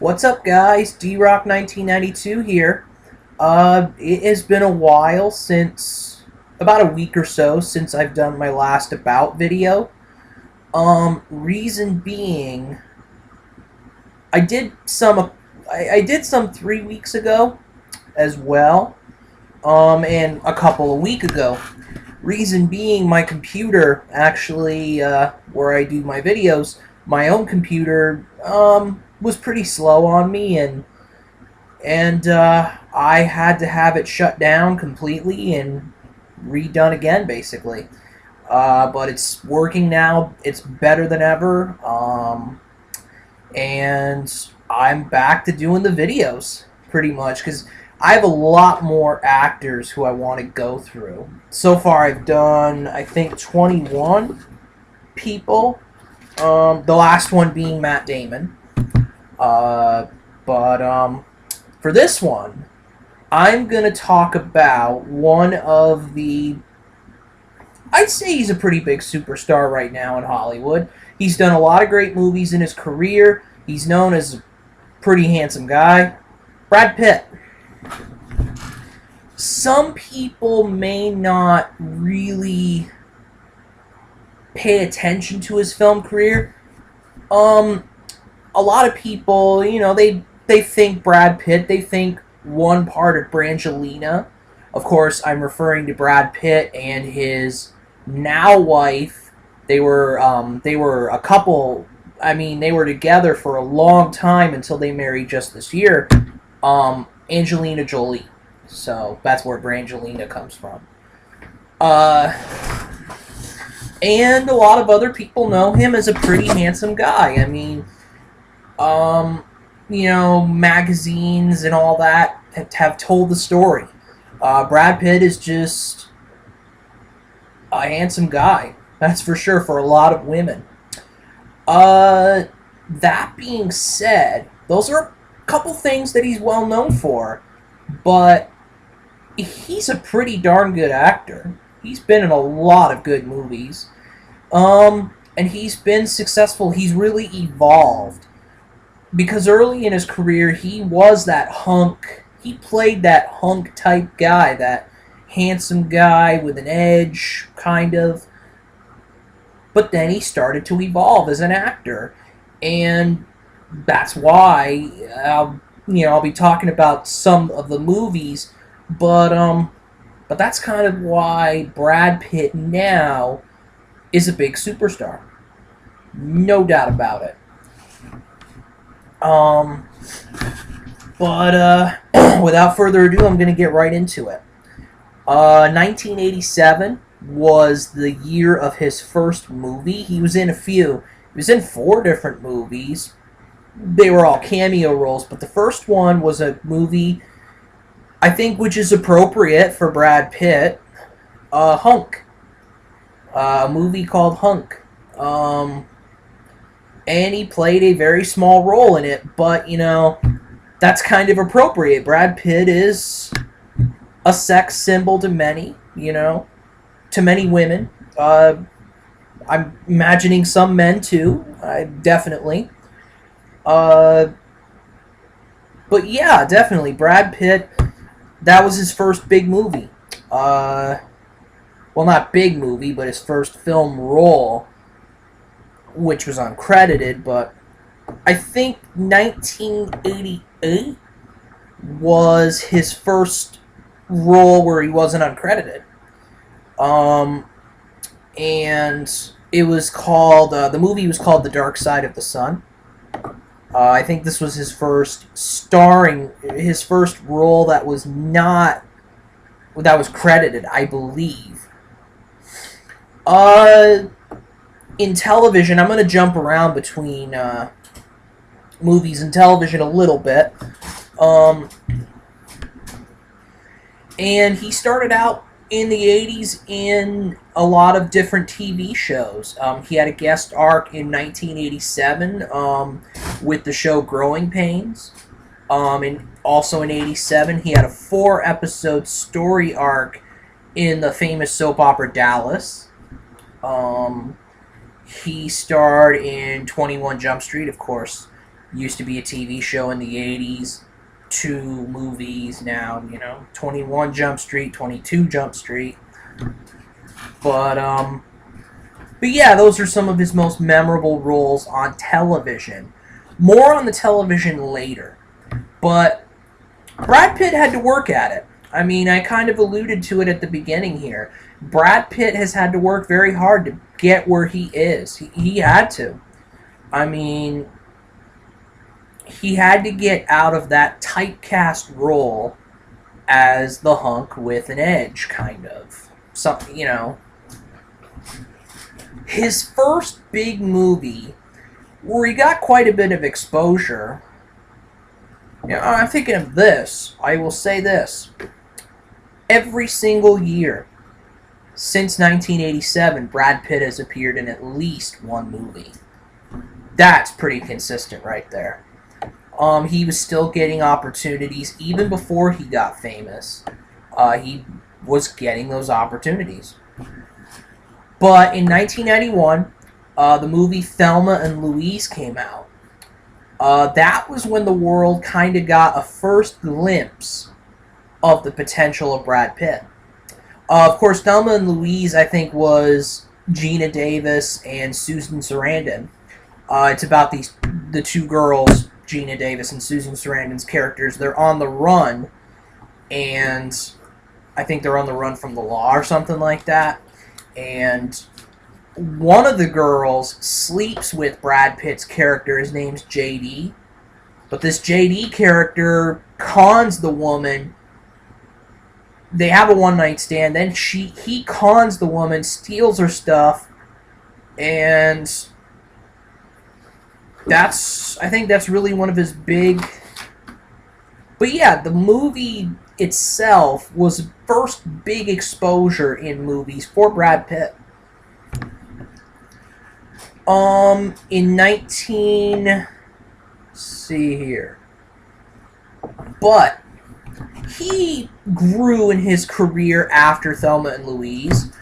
What's up, guys? D-Rock 1992 here. It has been a while since, about a week or so, since I've done my last About video. Reason being, I did some, I did some 3 weeks ago as well, and a couple of weeks ago. Reason being, my computer actually, where I do my videos, my own computer, was pretty slow on me, and I had to have it shut down completely and redone again, basically. But it's working now. It's better than ever, and I'm back to doing the videos pretty much because I have a lot more actors who I want to go through. So far, I've done I think 21 people. The last one being Matt Damon. But for this one, I'm going to talk about one of the... I'd say he's a pretty big superstar right now in Hollywood. He's done a lot of great movies in his career. He's known as a pretty handsome guy. Brad Pitt. Some people may not really pay attention to his film career. A lot of people, they think Brad Pitt, they think one part of Brangelina. Of course, I'm referring to Brad Pitt and his now wife. They were a couple. I mean, they were together for a long time until they married just this year. Angelina Jolie. So that's where Brangelina comes from. And a lot of other people know him as a pretty handsome guy. I mean, magazines and all that have told the story. Brad Pitt is just a handsome guy. That's for sure for a lot of women. That being said, those are a couple things that he's well known for, but he's a pretty darn good actor. He's been in a lot of good movies. And he's been successful. He's really evolved. Because early in his career, he was that hunk. He played that hunk type guy, that handsome guy with an edge, kind of. But then he started to evolve as an actor. And that's why, I'll be talking about some of the movies. But that's kind of why Brad Pitt now is a big superstar. No doubt about it. But without further ado, I'm going to get right into it. 1987 was the year of his first movie. He was in a few. He was in 4 different movies. They were all cameo roles, but the first one was a movie, I think, which is appropriate for Brad Pitt. Hunk. A movie called Hunk. And he played a very small role in it, but, that's kind of appropriate. Brad Pitt is a sex symbol to many, to many women. I'm imagining some men, too, definitely. But yeah, definitely, Brad Pitt, that was his first big movie. Well, not big movie, but his first film role, which was uncredited, but I think 1988 was his first role where he wasn't uncredited. And it was called, the movie was called The Dark Side of the Sun. I think this was his first role that was credited, I believe. In television, I'm going to jump around between movies and television a little bit. And he started out in the 80s in a lot of different TV shows. He had a guest arc in 1987 with the show Growing Pains. And also in 87, he had a 4-episode story arc in the famous soap opera Dallas. He starred in 21 Jump Street, of course. Used to be a TV show in the 80s, 2 movies now, 21 Jump Street, 22 Jump Street. But yeah, those are some of his most memorable roles on television. More on the television later. But Brad Pitt had to work at it. I mean, I kind of alluded to it at the beginning here. Brad Pitt has had to work very hard to get where he is. He had to. I mean, he had to get out of that typecast role as the hunk with an edge, kind of. Something. His first big movie, where he got quite a bit of exposure, I'm thinking of this. I will say this. Every single year since 1987, Brad Pitt has appeared in at least one movie. That's pretty consistent right there. He was still getting opportunities even before he got famous. He was getting those opportunities. But in 1991, the movie Thelma and Louise came out. That was when the world kind of got a first glimpse of the potential of Brad Pitt. Of course, Thelma and Louise, I think, was Gina Davis and Susan Sarandon. It's about the 2 girls, Gina Davis and Susan Sarandon's characters. They're on the run, and I think they're on the run from the law or something like that. And one of the girls sleeps with Brad Pitt's character. His name's JD. But this JD character cons the woman. They have a one-night stand. Then he cons the woman, steals her stuff, and I think that's really one of his big... But yeah, the movie itself was first big exposure in movies for Brad Pitt. In 19... Let's see here. But he grew in his career after Thelma and Louise.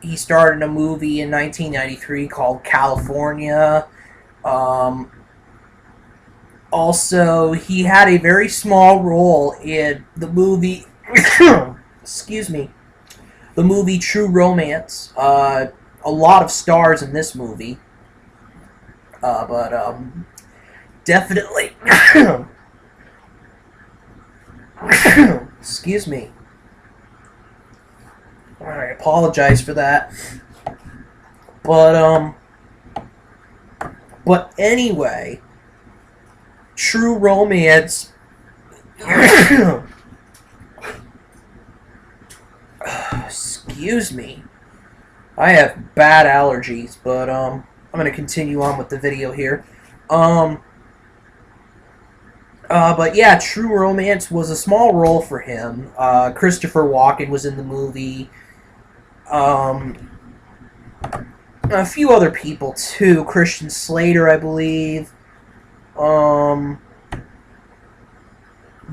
He starred in a movie in 1993 called California. Also, he had a very small role in the movie, excuse me, the movie True Romance. A lot of stars in this movie. But definitely, excuse me. I apologize for that. But anyway, True Romance. Excuse me. I have bad allergies, but I'm gonna continue on with the video here. But yeah, True Romance was a small role for him. Christopher Walken was in the movie. A few other people too. Christian Slater, I believe.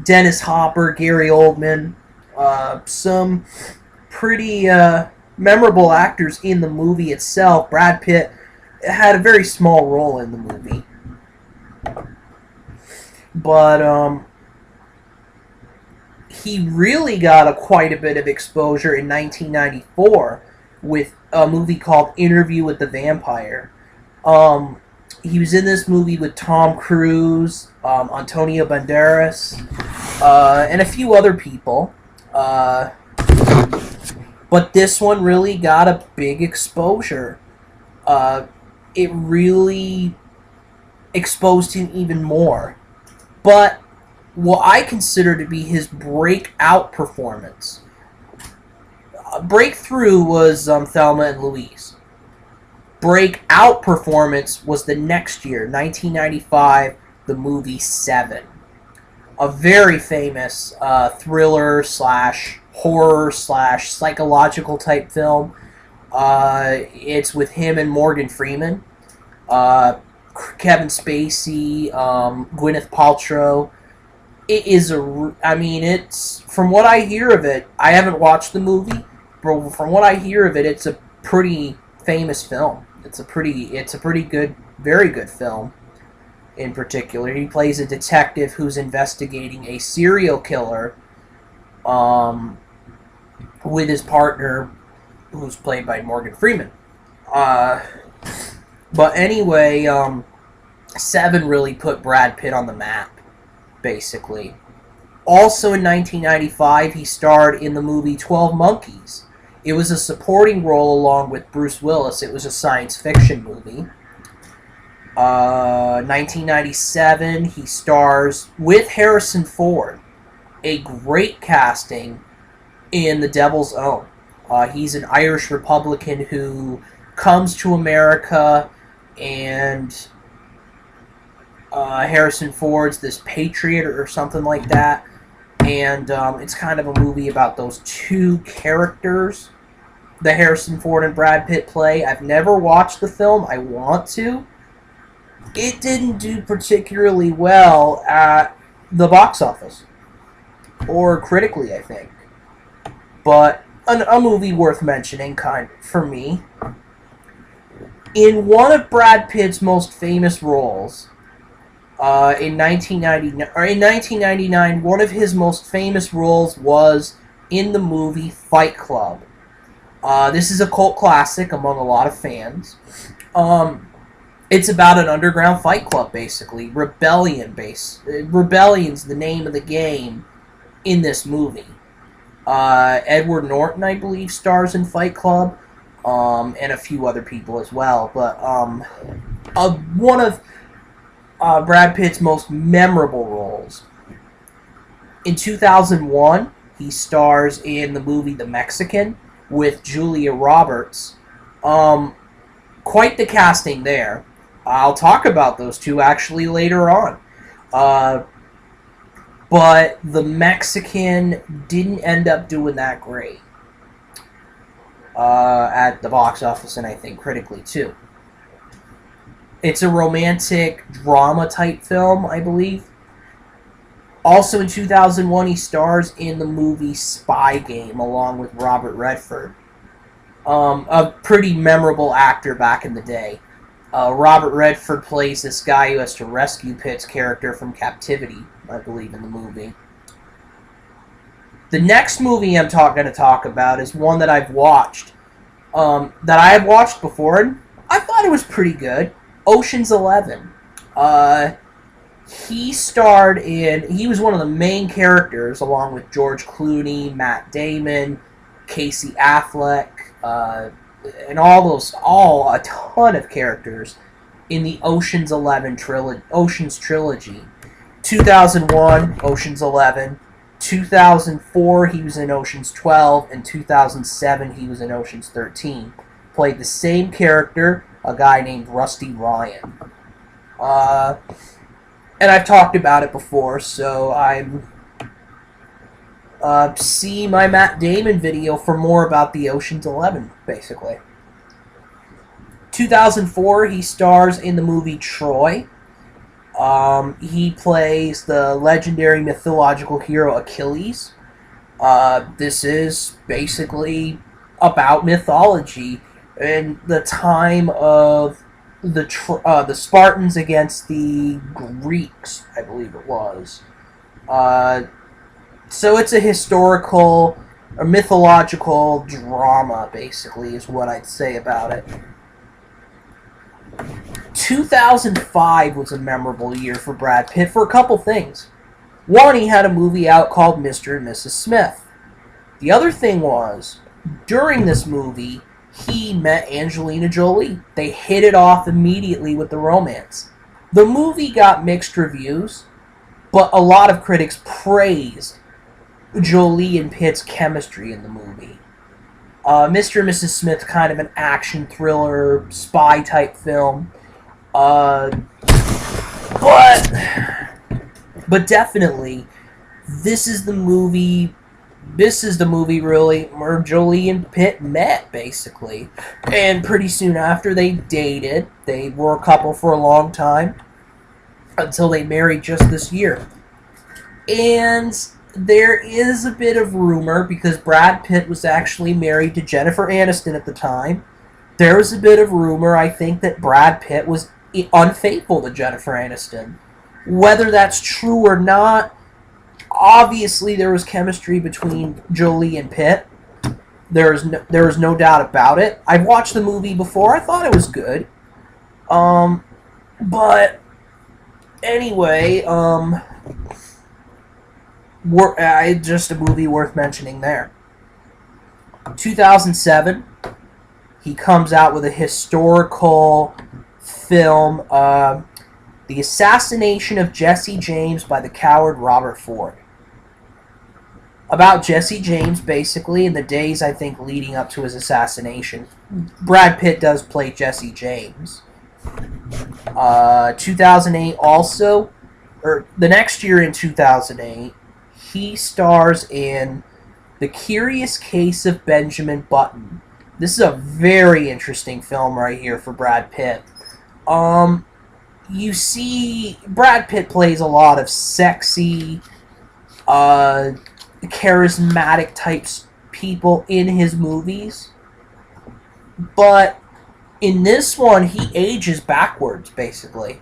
Dennis Hopper, Gary Oldman. Some pretty memorable actors in the movie itself. Brad Pitt had a very small role in the movie. But he really got quite a bit of exposure in 1994 with a movie called Interview with the Vampire. He was in this movie with Tom Cruise, Antonio Banderas, and a few other people. But this one really got a big exposure. It really exposed him even more. But what I consider to be his breakout performance. Breakthrough was Thelma and Louise. Breakout performance was the next year, 1995, the movie Seven. A very famous thriller / horror / psychological type film. It's with him and Morgan Freeman. Kevin Spacey, Gwyneth Paltrow. It is it's, from what I hear of it, I haven't watched the movie, but from what I hear of it, it's a pretty famous film. It's a pretty good, very good film. in particular. He plays a detective who's investigating a serial killer with his partner, who's played by Morgan Freeman. But anyway, Seven really put Brad Pitt on the map, basically. Also in 1995, he starred in the movie 12 Monkeys. It was a supporting role along with Bruce Willis. It was a science fiction movie. 1997, he stars with Harrison Ford. A great casting in The Devil's Own. He's an Irish Republican who comes to America, and Harrison Ford's this patriot or something like that. And it's kind of a movie about those two characters that Harrison Ford and Brad Pitt play. I've never watched the film. I want to. It didn't do particularly well at the box office. Or critically, I think. But a movie worth mentioning, for me. In one of Brad Pitt's most famous roles, in 1999, one of his most famous roles was in the movie Fight Club. This is a cult classic among a lot of fans. It's about an underground fight club, basically. Rebellion's the name of the game in this movie. Edward Norton, I believe, stars in Fight Club, and a few other people as well. But one of Brad Pitt's most memorable roles. In 2001, he stars in the movie The Mexican with Julia Roberts. Quite the casting there. I'll talk about those two actually later on. But The Mexican didn't end up doing that great at the box office, and I think critically too. It's a romantic drama type film, I believe. Also in 2001, he stars in the movie Spy Game along with Robert Redford. A pretty memorable actor back in the day. Robert Redford plays this guy who has to rescue Pitt's character from captivity, I believe, in the movie. The next movie I'm going to talk about is one that I've watched. That I have watched before, and I thought it was pretty good. Ocean's 11. He was one of the main characters, along with George Clooney, Matt Damon, Casey Affleck, and a ton of characters in the Ocean's trilogy. 2001, Ocean's 11. 2004, he was in Ocean's 12. And 2007, he was in Ocean's 13. Played the same character, a guy named Rusty Ryan. And I've talked about it before, so see my Matt Damon video for more about the Ocean's 11, basically. 2004, he stars in the movie Troy. He plays the legendary mythological hero Achilles. This is basically about mythology and the time of the Spartans against the Greeks, I believe it was. So it's a historical or mythological drama, basically, is what I'd say about it. 2005 was a memorable year for Brad Pitt for a couple things. One, he had a movie out called Mr. and Mrs. Smith. The other thing was, during this movie, he met Angelina Jolie. They hit it off immediately with the romance. The movie got mixed reviews, but a lot of critics praised Jolie and Pitt's chemistry in the movie. Mr. and Mrs. Smith, kind of an action thriller, spy type film. But definitely, this is the movie really where Jolie and Pitt met, basically. And pretty soon after, they dated. They were a couple for a long time until they married just this year. And there is a bit of rumor, because Brad Pitt was actually married to Jennifer Aniston at the time. There was a bit of rumor, I think, that Brad Pitt was unfaithful to Jennifer Aniston. Whether that's true or not, obviously there was chemistry between Jolie and Pitt. There is no doubt about it. I've watched the movie before. I thought it was good. But anyway, just a movie worth mentioning there. 2007, he comes out with a historical film, The Assassination of Jesse James by the Coward Robert Ford. About Jesse James, basically, in the days, I think, leading up to his assassination. Brad Pitt does play Jesse James. 2008 also, or the next year in 2008, he stars in The Curious Case of Benjamin Button. This is a very interesting film right here for Brad Pitt. You see, Brad Pitt plays a lot of sexy, charismatic types people in his movies, but in this one he ages backwards, basically.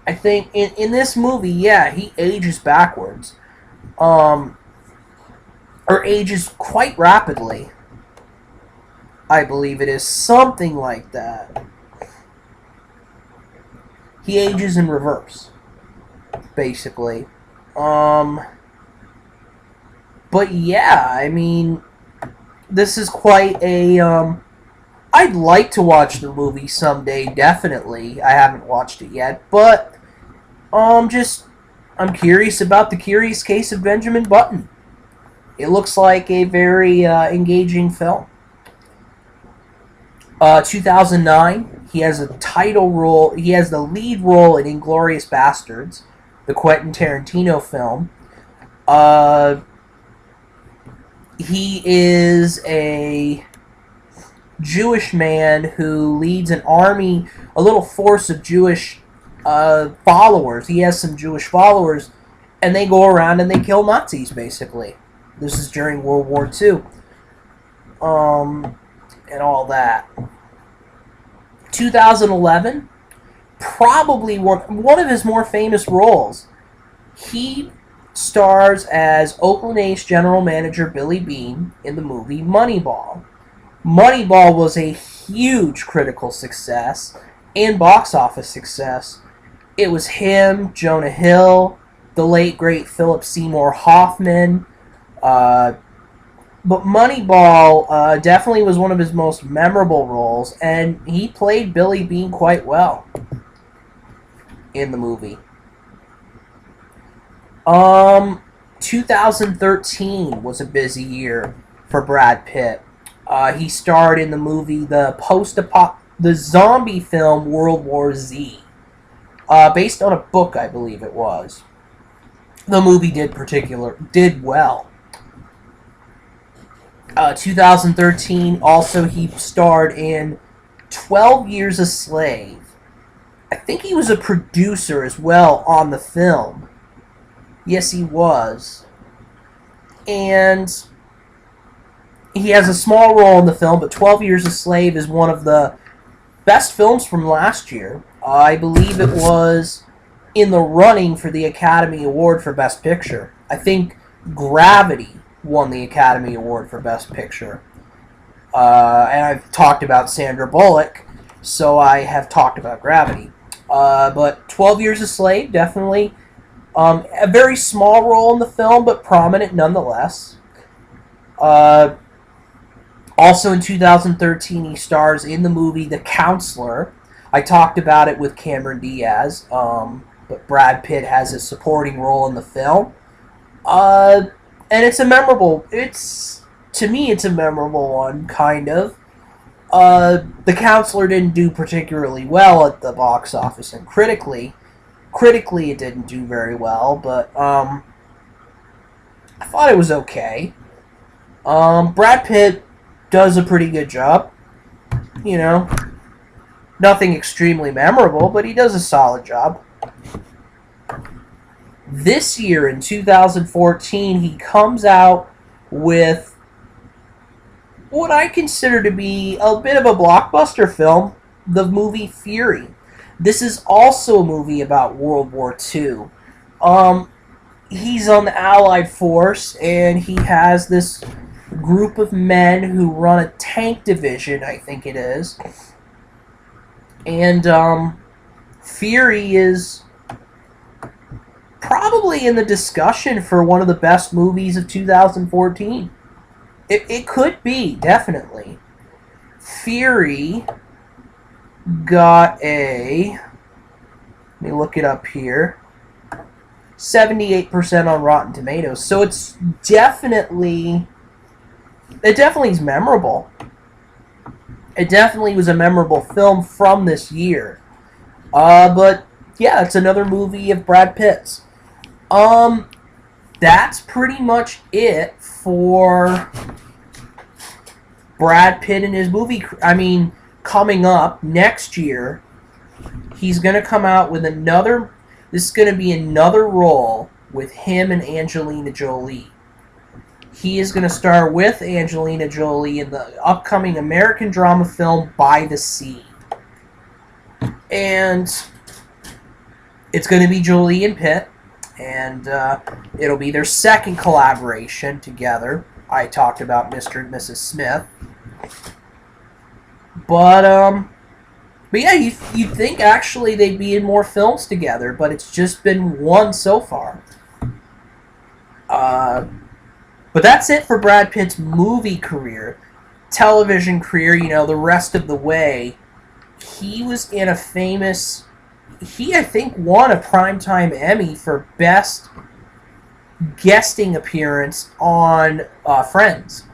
I think in this movie, yeah, he ages backwards, or ages quite rapidly. I believe it is something like that. He ages in reverse, basically. But yeah, I mean, this is quite a, I'd like to watch the movie someday, definitely. I haven't watched it yet, but, I'm curious about The Curious Case of Benjamin Button. It looks like a very, engaging film. 2009, he has a title role, he has the lead role in Inglourious Basterds, the Quentin Tarantino film. He is a Jewish man who leads an army, a little force of Jewish followers. He has some Jewish followers, and they go around and they kill Nazis, basically. This is during World War II. And all that. 2011, probably one of his more famous roles. He stars as Oakland A's general manager Billy Beane in the movie Moneyball. Moneyball was a huge critical success and box office success. It was him, Jonah Hill, the late great Philip Seymour Hoffman. But Moneyball definitely was one of his most memorable roles, and he played Billy Beane quite well in the movie. 2013 was a busy year for Brad Pitt. He starred in the movie the zombie film World War Z, based on a book, I believe it was. The movie did well. 2013, also he starred in 12 Years a Slave. I think he was a producer as well on the film. Yes, he was. And he has a small role in the film, but 12 Years a Slave is one of the best films from last year. I believe it was in the running for the Academy Award for Best Picture. I think Gravity won the Academy Award for Best Picture. And I've talked about Sandra Bullock, so I have talked about Gravity. But 12 Years a Slave, definitely a very small role in the film, but prominent nonetheless. Also in 2013, he stars in the movie The Counselor. I talked about it with Cameron Diaz, but Brad Pitt has a supporting role in the film. And it's a memorable one, kind of. The Counselor didn't do particularly well at the box office, and critically it didn't do very well, but I thought it was okay. Brad Pitt does a pretty good job. You know, nothing extremely memorable, but he does a solid job. This year, in 2014, he comes out with what I consider to be a bit of a blockbuster film, the movie Fury. This is also a movie about World War II. He's on the Allied force, and he has this group of men who run a tank division, I think it is. And Fury is probably in the discussion for one of the best movies of 2014. It could be, definitely. Fury got a, let me look it up here, 78% on Rotten Tomatoes. So it definitely is memorable. It definitely was a memorable film from this year. But yeah, it's another movie of Brad Pitt's. That's pretty much it for Brad Pitt and his movie. I mean, coming up next year, he's going to come out with another. This is going to be another role with him and Angelina Jolie. He is going to star with Angelina Jolie in the upcoming American drama film By the Sea. And it's going to be Jolie and Pitt. And it'll be their second collaboration together. I talked about Mr. and Mrs. Smith. But yeah, you'd think actually they'd be in more films together, but it's just been one so far. But that's it for Brad Pitt's movie career. Television career, you know, the rest of the way. He was in a famous... He, I think, won a Primetime Emmy for Best Guesting Appearance on Friends.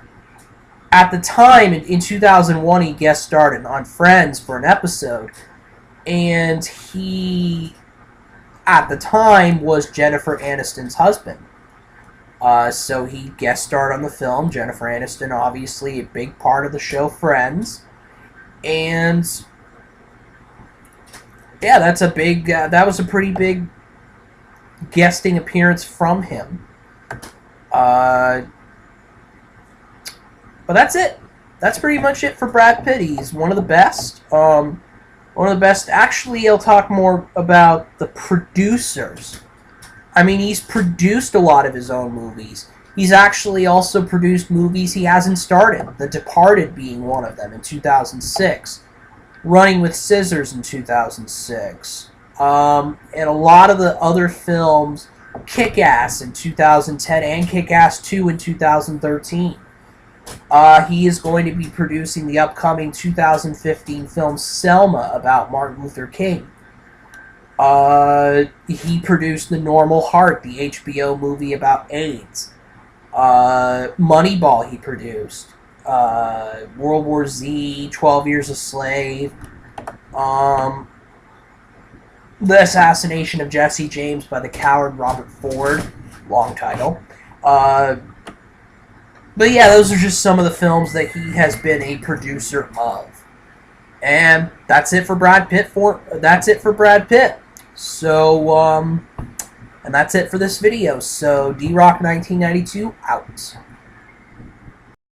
At the time, in 2001, he guest starred on Friends for an episode. And he, at the time, was Jennifer Aniston's husband. So he guest starred on the film. Jennifer Aniston, obviously, a big part of the show Friends. And yeah, that's a big. That was a pretty big guesting appearance from him. But that's it. That's pretty much it for Brad Pitt. He's one of the best. One of the best. Actually, I'll talk more about the producers. I mean, he's produced a lot of his own movies. He's actually also produced movies he hasn't starred in. The Departed being one of them in 2006. Running with Scissors in 2006. And a lot of the other films, Kick-Ass in 2010 and Kick-Ass 2 in 2013. He is going to be producing the upcoming 2015 film Selma about Martin Luther King. He produced The Normal Heart, the HBO movie about AIDS. Moneyball he produced. World War Z, 12 Years a Slave. The Assassination of Jesse James by the Coward Robert Ford. Long title. But yeah, those are just some of the films that he has been a producer of. And that's it for Brad Pitt. So, and that's it for this video. So, D-Rock 1992 out.